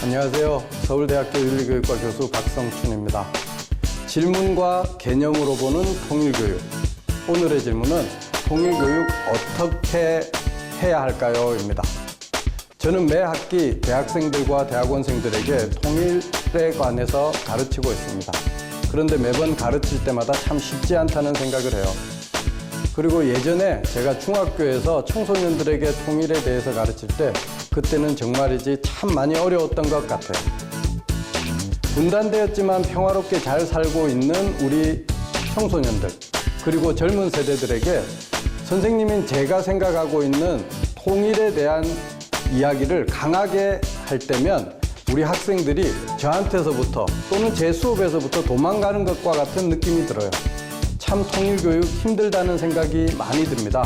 안녕하세요. 서울대학교 윤리교육과 교수 박성춘입니다. 질문과 개념으로 보는 통일교육. 오늘의 질문은 통일교육 어떻게 해야 할까요? 입니다. 저는 매 학기 대학생들과 대학원생들에게 통일에 관해서 가르치고 있습니다. 그런데 매번 가르칠 때마다 참 쉽지 않다는 생각을 해요. 그리고 예전에 제가 중학교에서 청소년들에게 통일에 대해서 가르칠 때 그때는 정말이지 참 많이 어려웠던 것 같아요. 분단되었지만 평화롭게 잘 살고 있는 우리 청소년들 그리고 젊은 세대들에게 선생님인 제가 생각하고 있는 통일에 대한 이야기를 강하게 할 때면 우리 학생들이 저한테서부터 또는 제 수업에서부터 도망가는 것과 같은 느낌이 들어요. 참 통일교육 힘들다는 생각이 많이 듭니다.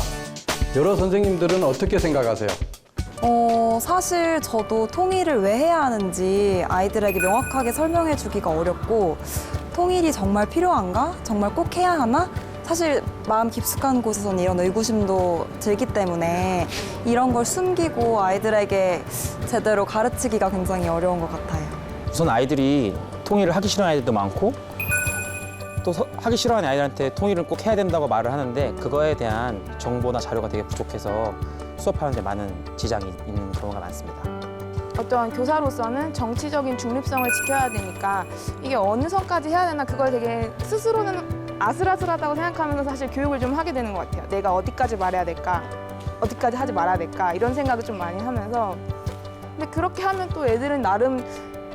여러 선생님들은 어떻게 생각하세요? 사실 저도 통일을 왜 해야 하는지 아이들에게 명확하게 설명해 주기가 어렵고 통일이 정말 필요한가? 정말 꼭 해야 하나? 사실 마음 깊숙한 곳에서는 이런 의구심도 들기 때문에 이런 걸 숨기고 아이들에게 제대로 가르치기가 굉장히 어려운 것 같아요. 우선 아이들이 통일을 하기 싫어하는 아이들도 많고 또 하기 싫어하는 아이들한테 통일을 꼭 해야 된다고 말을 하는데 그거에 대한 정보나 자료가 되게 부족해서 수업하는 데 많은 지장이 있는 경우가 많습니다. 어떤 교사로서는 정치적인 중립성을 지켜야 되니까 이게 어느 선까지 해야 되나 그걸 되게 스스로는 아슬아슬하다고 생각하면서 사실 교육을 좀 하게 되는 것 같아요. 내가 어디까지 말해야 될까, 어디까지 하지 말아야 될까 이런 생각을 좀 많이 하면서 근데 그렇게 하면 또 애들은 나름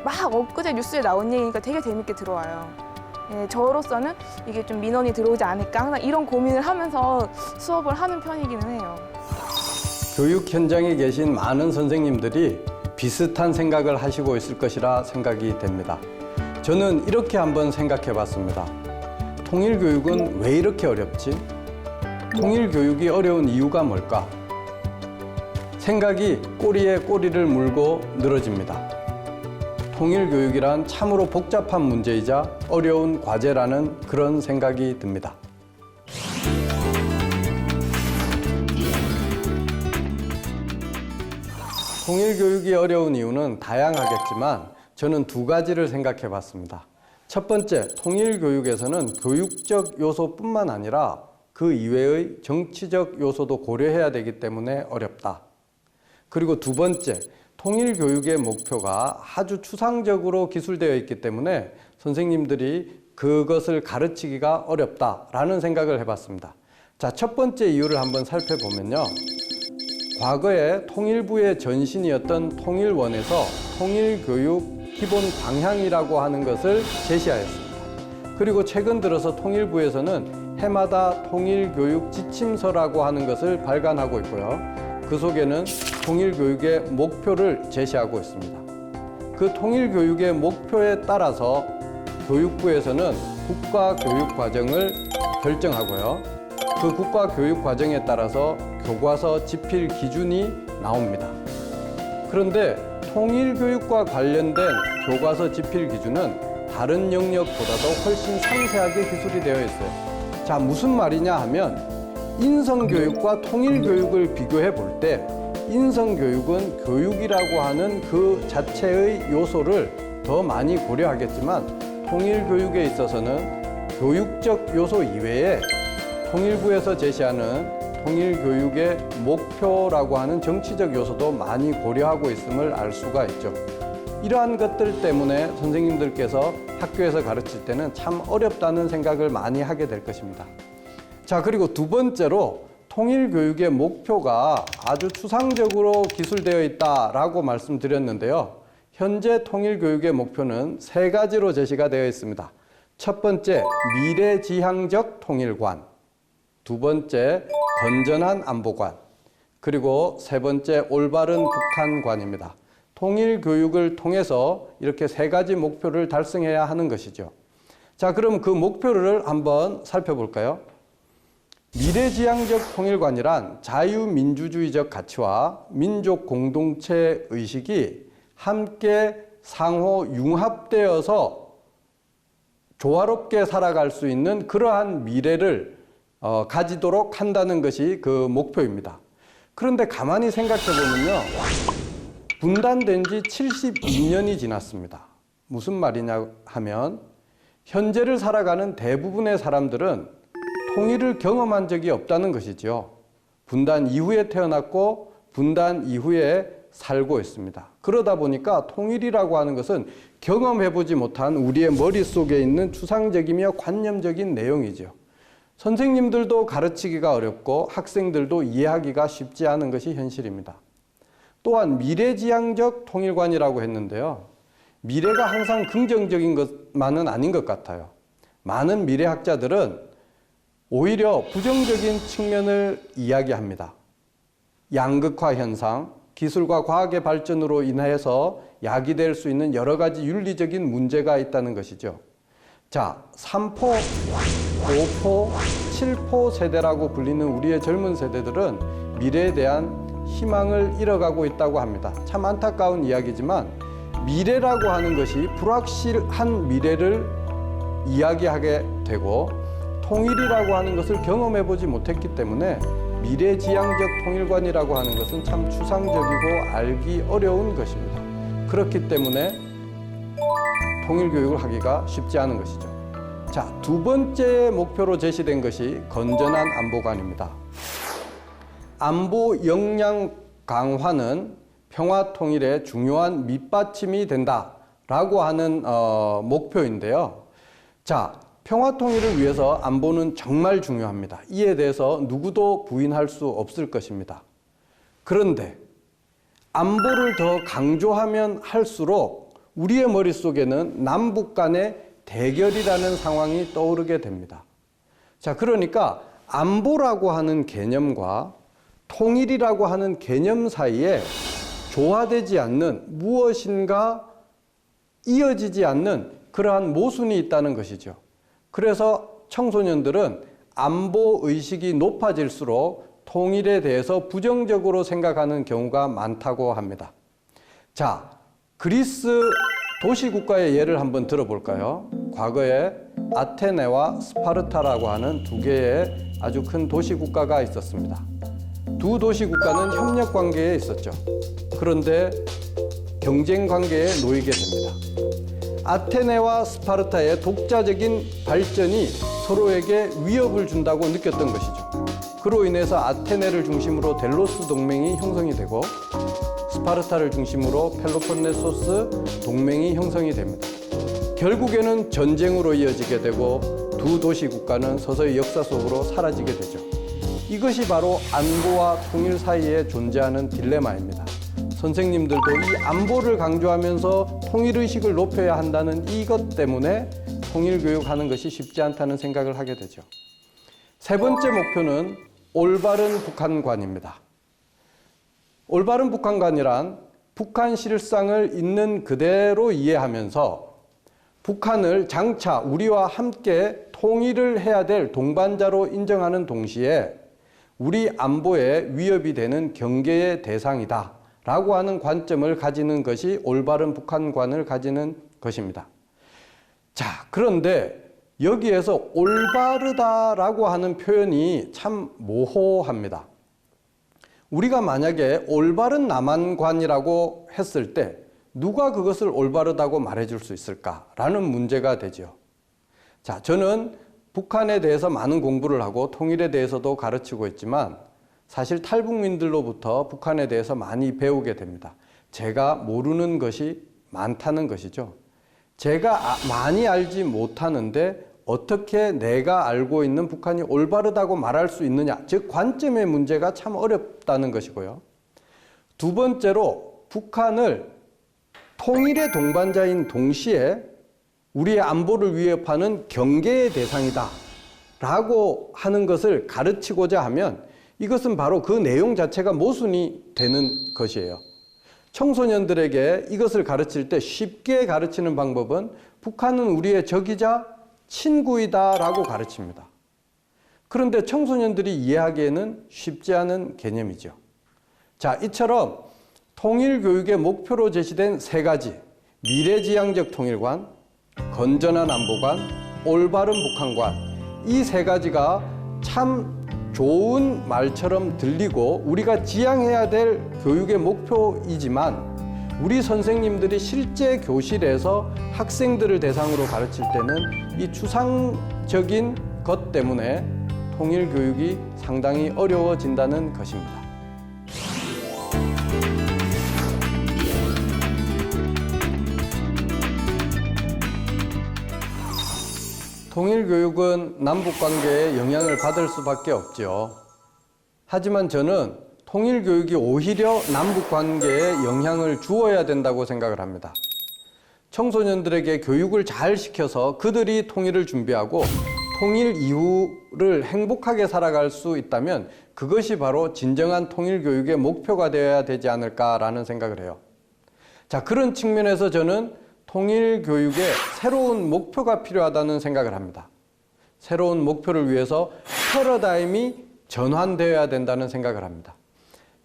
막 엊그제 뉴스에 나온 얘기니까 되게 재밌게 들어와요. 예, 저로서는 이게 좀 민원이 들어오지 않을까 항상 이런 고민을 하면서 수업을 하는 편이기는 해요. 교육 현장에 계신 많은 선생님들이 비슷한 생각을 하시고 있을 것이라 생각이 됩니다. 저는 이렇게 한번 생각해 봤습니다. 통일교육은 왜 이렇게 어렵지? 통일교육이 어려운 이유가 뭘까? 생각이 꼬리에 꼬리를 물고 늘어집니다. 통일교육이란 참으로 복잡한 문제이자 어려운 과제라는 그런 생각이 듭니다. 통일교육이 어려운 이유는 다양하겠지만 저는 두 가지를 생각해 봤습니다. 첫 번째, 통일교육에서는 교육적 요소뿐만 아니라 그 이외의 정치적 요소도 고려해야 되기 때문에 어렵다. 그리고 두 번째, 통일교육의 목표가 아주 추상적으로 기술되어 있기 때문에 선생님들이 그것을 가르치기가 어렵다라는 생각을 해봤습니다. 자, 첫 번째 이유를 한번 살펴보면요. 과거에 통일부의 전신이었던 통일원에서 통일교육 기본 방향이라고 하는 것을 제시하였습니다. 그리고 최근 들어서 통일부에서는 해마다 통일교육 지침서라고 하는 것을 발간하고 있고요. 그 속에는 통일교육의 목표를 제시하고 있습니다. 그 통일교육의 목표에 따라서 교육부에서는 국가교육과정을 결정하고요. 그 국가교육과정에 따라서 교과서 집필 기준이 나옵니다. 그런데 통일교육과 관련된 교과서 집필 기준은 다른 영역보다도 훨씬 상세하게 기술이 되어 있어요. 자, 무슨 말이냐 하면 인성교육과 통일교육을 비교해 볼 때 인성교육은 교육이라고 하는 그 자체의 요소를 더 많이 고려하겠지만 통일교육에 있어서는 교육적 요소 이외에 통일부에서 제시하는 통일교육의 목표라고 하는 정치적 요소도 많이 고려하고 있음을 알 수가 있죠. 이러한 것들 때문에 선생님들께서 학교에서 가르칠 때는 참 어렵다는 생각을 많이 하게 될 것입니다. 자, 그리고 두 번째로 통일교육의 목표가 아주 추상적으로 기술되어 있다라고 말씀드렸는데요. 현재 통일교육의 목표는 세 가지로 제시가 되어 있습니다. 첫 번째, 미래지향적 통일관. 두 번째, 건전한 안보관. 그리고 세 번째, 올바른 북한관입니다. 통일교육을 통해서 이렇게 세 가지 목표를 달성해야 하는 것이죠. 자, 그럼 그 목표를 한번 살펴볼까요? 미래지향적 통일관이란 자유민주주의적 가치와 민족 공동체 의식이 함께 상호 융합되어서 조화롭게 살아갈 수 있는 그러한 미래를 가지도록 한다는 것이 그 목표입니다. 그런데 가만히 생각해 보면요. 분단된 지 72년이 지났습니다. 무슨 말이냐 하면 현재를 살아가는 대부분의 사람들은 통일을 경험한 적이 없다는 것이지요. 분단 이후에 태어났고 분단 이후에 살고 있습니다. 그러다 보니까 통일이라고 하는 것은 경험해보지 못한 우리의 머릿속에 있는 추상적이며 관념적인 내용이죠. 선생님들도 가르치기가 어렵고 학생들도 이해하기가 쉽지 않은 것이 현실입니다. 또한 미래지향적 통일관이라고 했는데요. 미래가 항상 긍정적인 것만은 아닌 것 같아요. 많은 미래학자들은 오히려 부정적인 측면을 이야기합니다. 양극화 현상, 기술과 과학의 발전으로 인해서 야기될 수 있는 여러 가지 윤리적인 문제가 있다는 것이죠. 자, 3포, 5포, 7포 세대라고 불리는 우리의 젊은 세대들은 미래에 대한 희망을 잃어가고 있다고 합니다. 참 안타까운 이야기지만 미래라고 하는 것이 불확실한 미래를 이야기하게 되고 통일이라고 하는 것을 경험해보지 못했기 때문에 미래지향적 통일관이라고 하는 것은 참 추상적이고 알기 어려운 것입니다. 그렇기 때문에 통일교육을 하기가 쉽지 않은 것이죠. 자, 두 번째 목표로 제시된 것이 건전한 안보관입니다. 안보 역량 강화는 평화 통일의 중요한 밑받침이 된다라고 하는 목표인데요. 자, 평화 통일을 위해서 안보는 정말 중요합니다. 이에 대해서 누구도 부인할 수 없을 것입니다. 그런데 안보를 더 강조하면 할수록 우리의 머릿속에는 남북 간의 대결이라는 상황이 떠오르게 됩니다. 자, 그러니까 안보라고 하는 개념과 통일이라고 하는 개념 사이에 조화되지 않는 무엇인가 이어지지 않는 그러한 모순이 있다는 것이죠. 그래서 청소년들은 안보 의식이 높아질수록 통일에 대해서 부정적으로 생각하는 경우가 많다고 합니다. 자, 그리스 도시국가의 예를 한번 들어볼까요? 과거에 아테네와 스파르타라고 하는 두 개의 아주 큰 도시국가가 있었습니다. 두 도시국가는 협력 관계에 있었죠. 그런데 경쟁 관계에 놓이게 됩니다. 아테네와 스파르타의 독자적인 발전이 서로에게 위협을 준다고 느꼈던 것이죠. 그로 인해서 아테네를 중심으로 델로스 동맹이 형성이 되고 스파르타를 중심으로 펠로폰네소스 동맹이 형성이 됩니다. 결국에는 전쟁으로 이어지게 되고 두 도시 국가는 서서히 역사 속으로 사라지게 되죠. 이것이 바로 안보와 통일 사이에 존재하는 딜레마입니다. 선생님들도 이 안보를 강조하면서 통일의식을 높여야 한다는 이것 때문에 통일교육하는 것이 쉽지 않다는 생각을 하게 되죠. 세 번째 목표는 올바른 북한관입니다. 올바른 북한관이란 북한 실상을 있는 그대로 이해하면서 북한을 장차 우리와 함께 통일을 해야 될 동반자로 인정하는 동시에 우리 안보에 위협이 되는 경계의 대상이다 라고 하는 관점을 가지는 것이 올바른 북한관을 가지는 것입니다. 자, 그런데 여기에서 올바르다라고 하는 표현이 참 모호합니다. 우리가 만약에 올바른 남한관이라고 했을 때 누가 그것을 올바르다고 말해줄 수 있을까라는 문제가 되죠. 자, 저는 북한에 대해서 많은 공부를 하고 통일에 대해서도 가르치고 있지만 사실 탈북민들로부터 북한에 대해서 많이 배우게 됩니다. 제가 모르는 것이 많다는 것이죠. 제가 많이 알지 못하는데 어떻게 내가 알고 있는 북한이 올바르다고 말할 수 있느냐, 즉 관점의 문제가 참 어렵다는 것이고요. 두 번째로 북한을 통일의 동반자인 동시에 우리의 안보를 위협하는 경계의 대상이다 라고 하는 것을 가르치고자 하면 이것은 바로 그 내용 자체가 모순이 되는 것이에요. 청소년들에게 이것을 가르칠 때 쉽게 가르치는 방법은 북한은 우리의 적이자 친구이다 라고 가르칩니다. 그런데 청소년들이 이해하기에는 쉽지 않은 개념이죠. 자, 이처럼 통일교육의 목표로 제시된 세 가지, 미래지향적 통일관, 건전한 안보관, 올바른 북한관, 이 세 가지가 참 좋은 말처럼 들리고 우리가 지향해야 될 교육의 목표이지만 우리 선생님들이 실제 교실에서 학생들을 대상으로 가르칠 때는 이 추상적인 것 때문에 통일 교육이 상당히 어려워진다는 것입니다. 통일 교육은 남북 관계에 영향을 받을 수밖에 없죠. 하지만 저는 통일 교육이 오히려 남북 관계에 영향을 주어야 된다고 생각을 합니다. 청소년들에게 교육을 잘 시켜서 그들이 통일을 준비하고 통일 이후를 행복하게 살아갈 수 있다면 그것이 바로 진정한 통일 교육의 목표가 되어야 되지 않을까라는 생각을 해요. 자, 그런 측면에서 저는 통일 교육에 새로운 목표가 필요하다는 생각을 합니다. 새로운 목표를 위해서 패러다임이 전환되어야 된다는 생각을 합니다.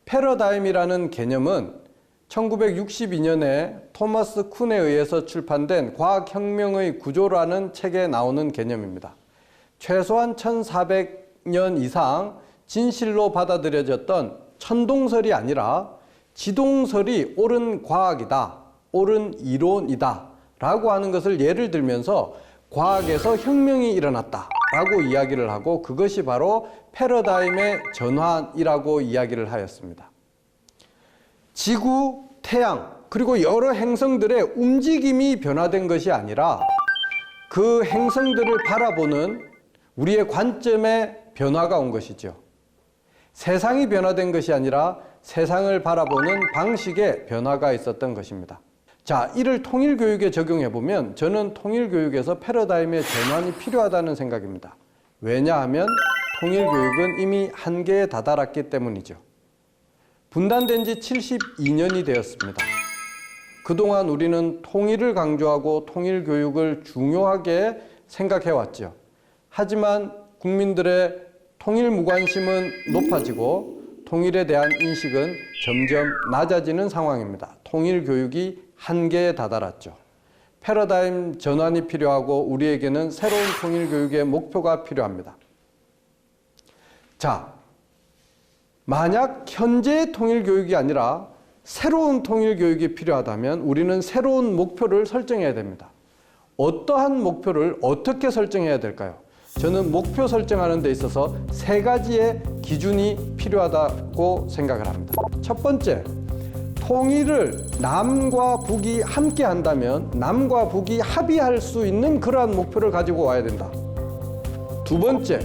패러다임이라는 개념은 1962년에 토마스 쿤에 의해서 출판된 과학혁명의 구조라는 책에 나오는 개념입니다. 최소한 1400년 이상 진실로 받아들여졌던 천동설이 아니라 지동설이 옳은 과학이다, 옳은 이론이다 라고 하는 것을 예를 들면서 과학에서 혁명이 일어났다 라고 이야기를 하고 그것이 바로 패러다임의 전환이라고 이야기를 하였습니다. 지구, 태양, 그리고 여러 행성들의 움직임이 변화된 것이 아니라 그 행성들을 바라보는 우리의 관점에 변화가 온 것이죠. 세상이 변화된 것이 아니라 세상을 바라보는 방식에 변화가 있었던 것입니다. 자, 이를 통일교육에 적용해보면 저는 통일교육에서 패러다임의 전환이 필요하다는 생각입니다. 왜냐하면 통일교육은 이미 한계에 다다랐기 때문이죠. 분단된 지 72년이 되었습니다. 그동안 우리는 통일을 강조하고 통일교육을 중요하게 생각해왔죠. 하지만 국민들의 통일 무관심은 높아지고 통일에 대한 인식은 점점 낮아지는 상황입니다. 통일교육이 한계에 다다랐죠. 패러다임 전환이 필요하고 우리에게는 새로운 통일교육의 목표가 필요합니다. 자, 만약 현재의 통일교육이 아니라 새로운 통일교육이 필요하다면 우리는 새로운 목표를 설정해야 됩니다. 어떠한 목표를 어떻게 설정해야 될까요? 저는 목표 설정하는 데 있어서 3가지의 기준이 필요하다고 생각을 합니다. 첫 번째, 통일을 남과 북이 함께 한다면 남과 북이 합의할 수 있는 그러한 목표를 가지고 와야 된다. 두 번째,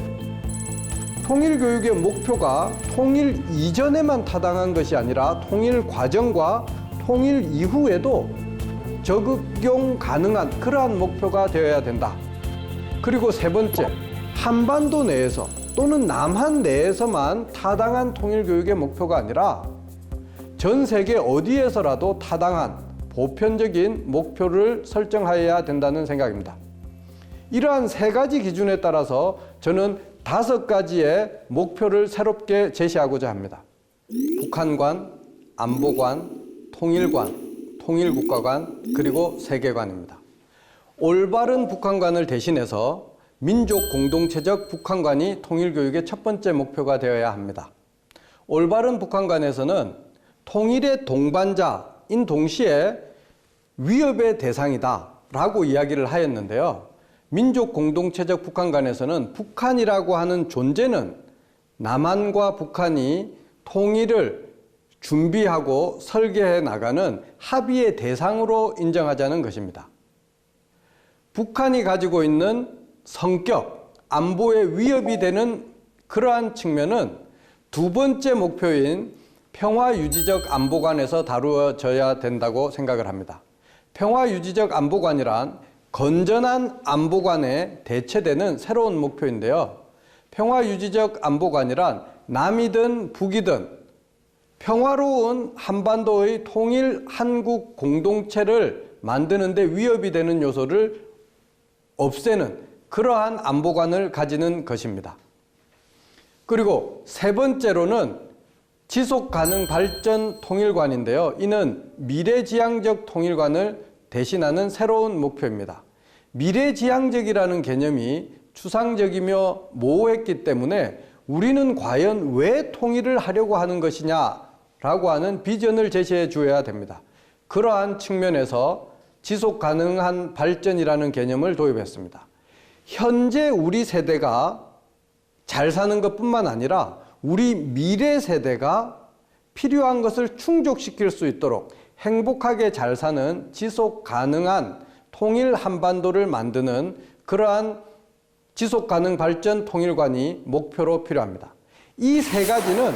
통일교육의 목표가 통일 이전에만 타당한 것이 아니라 통일 과정과 통일 이후에도 적용 가능한 그러한 목표가 되어야 된다. 그리고 세 번째, 한반도 내에서 또는 남한 내에서만 타당한 통일교육의 목표가 아니라 전 세계 어디에서라도 타당한 보편적인 목표를 설정하여야 된다는 생각입니다. 이러한 3가지 기준에 따라서 저는 5가지의 목표를 새롭게 제시하고자 합니다. 북한관, 안보관, 통일관, 통일국가관, 그리고 세계관입니다. 올바른 북한관을 대신해서 민족 공동체적 북한관이 통일교육의 첫 번째 목표가 되어야 합니다. 올바른 북한관에서는 통일의 동반자인 동시에 위협의 대상이다 라고 이야기를 하였는데요. 민족 공동체적 북한관에서는 북한이라고 하는 존재는 남한과 북한이 통일을 준비하고 설계해 나가는 합의의 대상으로 인정하자는 것입니다. 북한이 가지고 있는 성격, 안보의 위협이 되는 그러한 측면은 두 번째 목표인 평화유지적 안보관에서 다루어져야 된다고 생각을 합니다. 평화유지적 안보관이란 건전한 안보관에 대체되는 새로운 목표인데요. 평화유지적 안보관이란 남이든 북이든 평화로운 한반도의 통일 한국 공동체를 만드는 데 위협이 되는 요소를 없애는 그러한 안보관을 가지는 것입니다. 그리고 세 번째로는 지속가능 발전 통일관인데요. 이는 미래지향적 통일관을 대신하는 새로운 목표입니다. 미래지향적이라는 개념이 추상적이며 모호했기 때문에 우리는 과연 왜 통일을 하려고 하는 것이냐라고 하는 비전을 제시해 주어야 됩니다. 그러한 측면에서 지속 가능한 발전이라는 개념을 도입했습니다. 현재 우리 세대가 잘 사는 것뿐만 아니라 우리 미래 세대가 필요한 것을 충족시킬 수 있도록 행복하게 잘 사는 지속 가능한 통일 한반도를 만드는 그러한 지속 가능 발전 통일관이 목표로 필요합니다. 이 세 가지는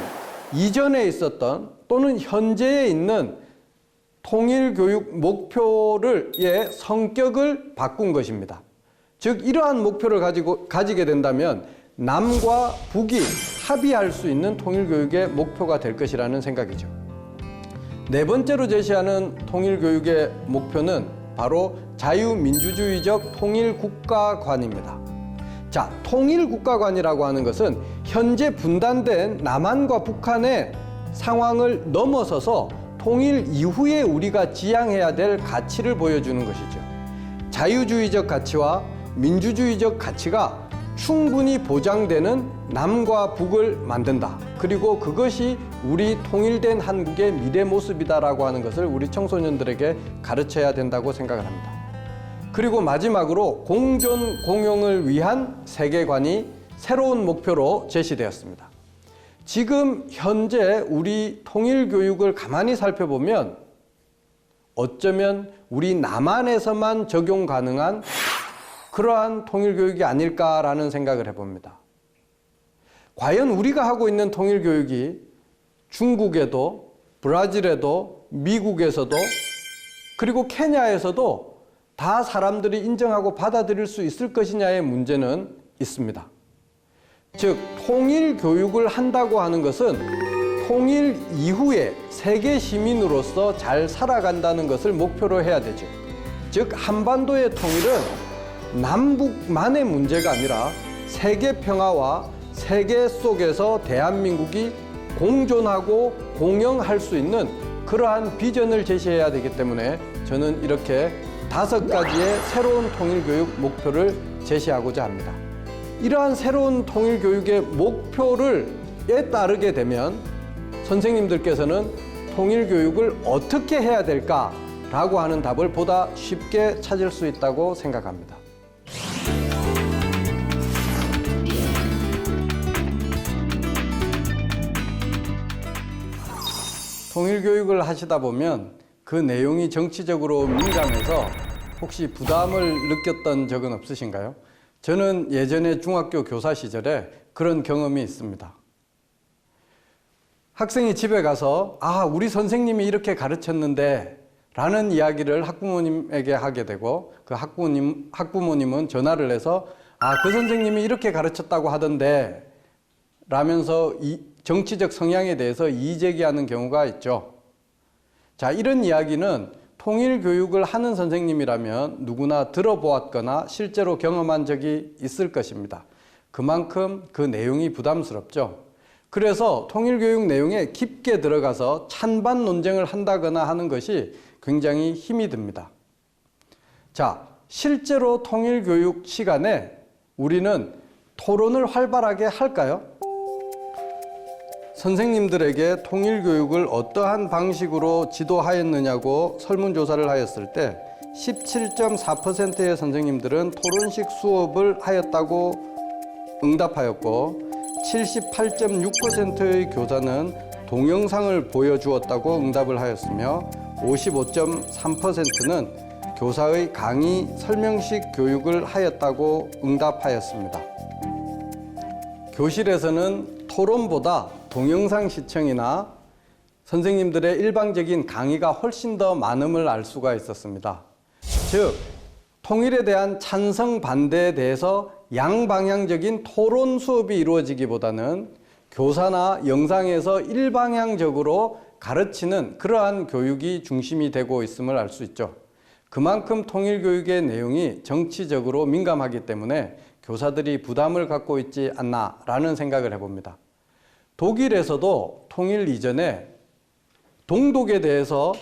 이전에 있었던 또는 현재에 있는 통일교육 목표의 성격을 바꾼 것입니다. 즉 이러한 목표를 가지게 된다면 남과 북이 합의할 수 있는 통일교육의 목표가 될 것이라는 생각이죠. 네 번째로 제시하는 통일교육의 목표는 바로 자유민주주의적 통일국가관입니다. 자, 통일국가관이라고 하는 것은 현재 분단된 남한과 북한의 상황을 넘어서서 통일 이후에 우리가 지향해야 될 가치를 보여주는 것이죠. 자유주의적 가치와 민주주의적 가치가 충분히 보장되는 남과 북을 만든다. 그리고 그것이 우리 통일된 한국의 미래 모습이다라고 하는 것을 우리 청소년들에게 가르쳐야 된다고 생각을 합니다. 그리고 마지막으로 공존 공용을 위한 세계관이 새로운 목표로 제시되었습니다. 지금 현재 우리 통일교육을 가만히 살펴보면 어쩌면 우리 남한에서만 적용 가능한 그러한 통일교육이 아닐까라는 생각을 해봅니다. 과연 우리가 하고 있는 통일교육이 중국에도, 브라질에도, 미국에서도, 그리고 케냐에서도 다 사람들이 인정하고 받아들일 수 있을 것이냐의 문제는 있습니다. 즉, 통일교육을 한다고 하는 것은 통일 이후에 세계 시민으로서 잘 살아간다는 것을 목표로 해야 되죠. 즉, 한반도의 통일은 남북만의 문제가 아니라 세계 평화와 세계 속에서 대한민국이 공존하고 공영할 수 있는 그러한 비전을 제시해야 되기 때문에 저는 이렇게 5가지의 새로운 통일교육 목표를 제시하고자 합니다. 이러한 새로운 통일교육의 목표에 따르게 되면 선생님들께서는 통일교육을 어떻게 해야 될까라고 하는 답을 보다 쉽게 찾을 수 있다고 생각합니다. 통일교육을 하시다 보면 그 내용이 정치적으로 민감해서 혹시 부담을 느꼈던 적은 없으신가요? 저는 예전에 중학교 교사 시절에 그런 경험이 있습니다. 학생이 집에 가서 우리 선생님이 이렇게 가르쳤는데 라는 이야기를 학부모님에게 하게 되고 그 학부모님은 전화를 해서 그 선생님이 이렇게 가르쳤다고 하던데 라면서 이 정치적 성향에 대해서 이의제기하는 경우가 있죠. 자, 이런 이야기는 통일교육을 하는 선생님이라면 누구나 들어보았거나 실제로 경험한 적이 있을 것입니다. 그만큼 그 내용이 부담스럽죠. 그래서 통일교육 내용에 깊게 들어가서 찬반 논쟁을 한다거나 하는 것이 굉장히 힘이 듭니다. 자, 실제로 통일교육 시간에 우리는 토론을 활발하게 할까요? 선생님들에게 통일교육을 어떠한 방식으로 지도하였느냐고 설문조사를 하였을 때 17.4%의 선생님들은 토론식 수업을 하였다고 응답하였고 78.6%의 교사는 동영상을 보여주었다고 응답을 하였으며 55.3%는 교사의 강의 설명식 교육을 하였다고 응답하였습니다. 교실에서는 토론보다 동영상 시청이나 선생님들의 일방적인 강의가 훨씬 더 많음을 알 수가 있었습니다. 즉, 통일에 대한 찬성 반대에 대해서 양방향적인 토론 수업이 이루어지기보다는 교사나 영상에서 일방향적으로 가르치는 그러한 교육이 중심이 되고 있음을 알 수 있죠. 그만큼 통일교육의 내용이 정치적으로 민감하기 때문에 교사들이 부담을 갖고 있지 않나라는 생각을 해봅니다. 독일에서도 통일 이전에 동독에 대해서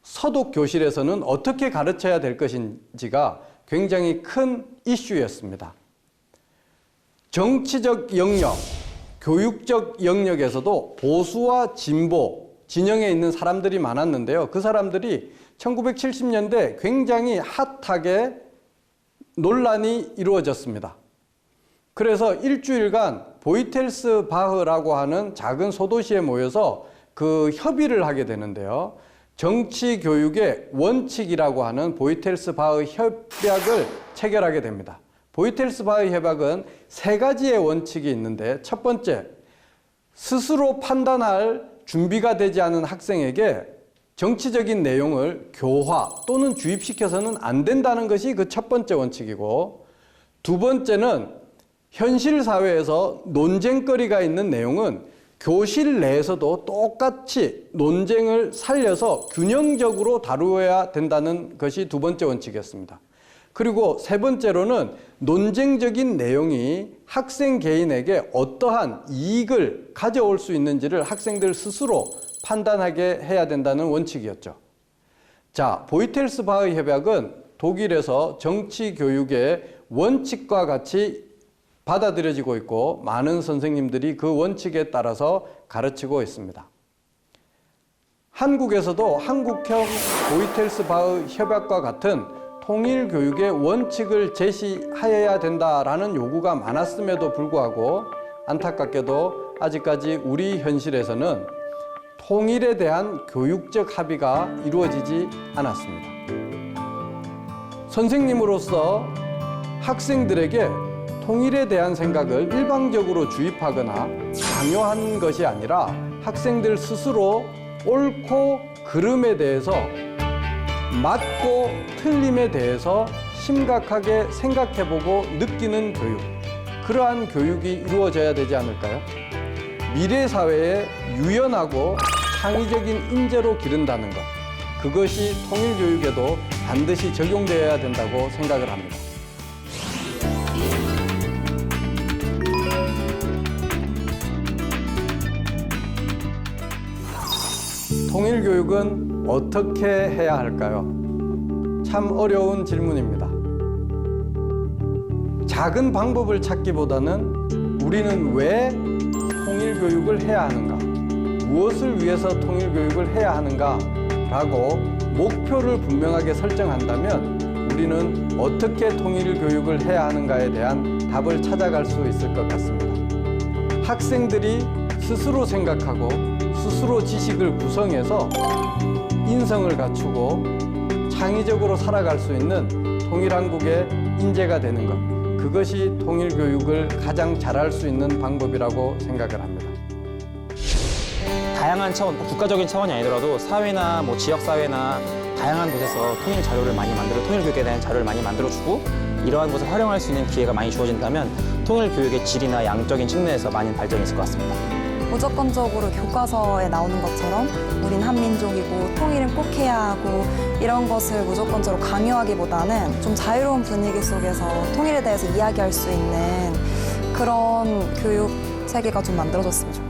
서독 교실에서는 어떻게 가르쳐야 될 것인지가 굉장히 큰 이슈였습니다. 정치적 영역, 교육적 영역에서도 보수와 진보 진영에 있는 사람들이 많았는데요. 그 사람들이 1970년대 굉장히 핫하게 논란이 이루어졌습니다. 그래서 일주일간 보이텔스 바흐라고 하는 작은 소도시에 모여서 그 협의를 하게 되는데요. 정치 교육의 원칙이라고 하는 보이텔스 바흐 협약을 체결하게 됩니다. 보이텔스 바흐 협약은 3가지의 원칙이 있는데, 첫 번째, 스스로 판단할 준비가 되지 않은 학생에게 정치적인 내용을 교화 또는 주입시켜서는 안 된다는 것이 그 첫 번째 원칙이고, 두 번째는 현실 사회에서 논쟁거리가 있는 내용은 교실 내에서도 똑같이 논쟁을 살려서 균형적으로 다루어야 된다는 것이 두 번째 원칙이었습니다. 그리고 세 번째로는 논쟁적인 내용이 학생 개인에게 어떠한 이익을 가져올 수 있는지를 학생들 스스로 판단하게 해야 된다는 원칙이었죠. 자, 보이텔스 바흐 협약은 독일에서 정치 교육의 원칙과 같이 받아들여지고 있고, 많은 선생님들이 그 원칙에 따라서 가르치고 있습니다. 한국에서도 한국형 보이텔스 바흐 협약과 같은 통일 교육의 원칙을 제시하여야 된다라는 요구가 많았음에도 불구하고 안타깝게도 아직까지 우리 현실에서는 통일에 대한 교육적 합의가 이루어지지 않았습니다. 선생님으로서 학생들에게 통일에 대한 생각을 일방적으로 주입하거나 강요한 것이 아니라 학생들 스스로 옳고 그름에 대해서, 맞고 틀림에 대해서 심각하게 생각해보고 느끼는 교육, 그러한 교육이 이루어져야 되지 않을까요? 미래 사회에 유연하고 창의적인 인재로 기른다는 것, 그것이 통일 교육에도 반드시 적용되어야 된다고 생각을 합니다. 통일 교육은 어떻게 해야 할까요? 참 어려운 질문입니다. 작은 방법을 찾기보다는 우리는 왜 통일 교육을 해야 하는가, 무엇을 위해서 통일 교육을 해야 하는가 라고 목표를 분명하게 설정한다면 우리는 어떻게 통일 교육을 해야 하는가에 대한 답을 찾아갈 수 있을 것 같습니다. 학생들이 스스로 생각하고 스스로 지식을 구성해서 인성을 갖추고 창의적으로 살아갈 수 있는 통일한국의 인재가 되는 것, 그것이 통일교육을 가장 잘할 수 있는 방법이라고 생각을 합니다. 다양한 차원, 국가적인 차원이 아니더라도 사회나 지역사회나 다양한 곳에서 통일 자료를 많이 통일 교육에 대한 자료를 많이 만들어주고 이러한 것을 활용할 수 있는 기회가 많이 주어진다면 통일 교육의 질이나 양적인 측면에서 많은 발전이 있을 것 같습니다. 무조건적으로 교과서에 나오는 것처럼 우린 한민족이고 통일은 꼭 해야 하고 이런 것을 무조건적으로 강요하기보다는 좀 자유로운 분위기 속에서 통일에 대해서 이야기할 수 있는 그런 교육 체계가 좀 만들어졌으면 좋겠어요.